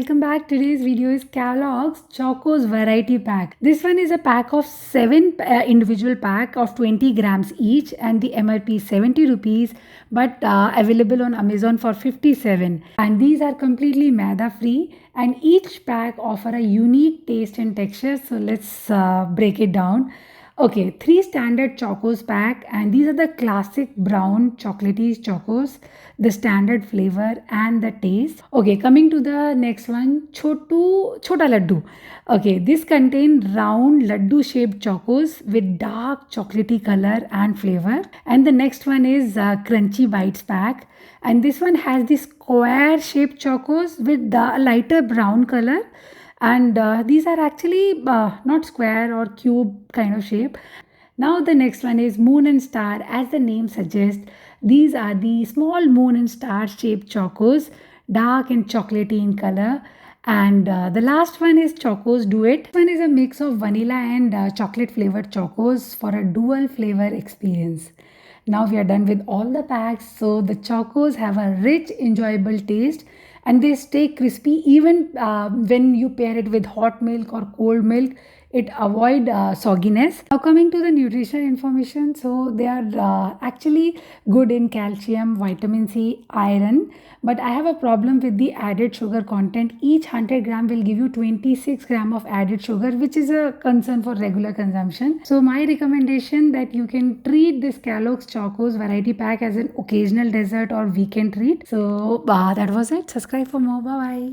welcome back. Today's video is Kellogg's Chocos variety pack. This one is a pack of 7 individual pack of 20 grams each, and the MRP is 70 rupees, but available on Amazon for 57. And these are completely maida free, and each pack offer a unique taste and texture. So let's break it down. Okay, 3 standard Chocos pack, and these are the classic brown chocolatey Chocos, the standard flavor and the taste. Okay, coming to the next one, Chota Laddu. Okay, this contain round laddu shaped Chocos with dark chocolatey color and flavor. And the next one is Crunchy Bites pack, and this one has the square shaped Chocos with the lighter brown color, and these are actually not square or cube kind of shape. Now the next one is moon and star. As the name suggests, these are the small moon and star shaped Chocos, dark and chocolatey in color. And the last one is Chocos Duet. This one is a mix of vanilla and chocolate flavored Chocos for a dual flavor experience. Now we are done with all the packs. So the Chocos have a rich, enjoyable taste, and they stay crispy even when you pair it with hot milk or cold milk. It avoid sogginess. Now coming to the nutritional information, so they are actually good in calcium, vitamin C, iron, but I have a problem with the added sugar content. Each 100 gram will give you 26 gram of added sugar, which is a concern for regular consumption. So my recommendation that you can treat this Kellogg's Chocos variety pack as an occasional dessert or weekend treat. So that was it. Subscribe for more. Bye bye.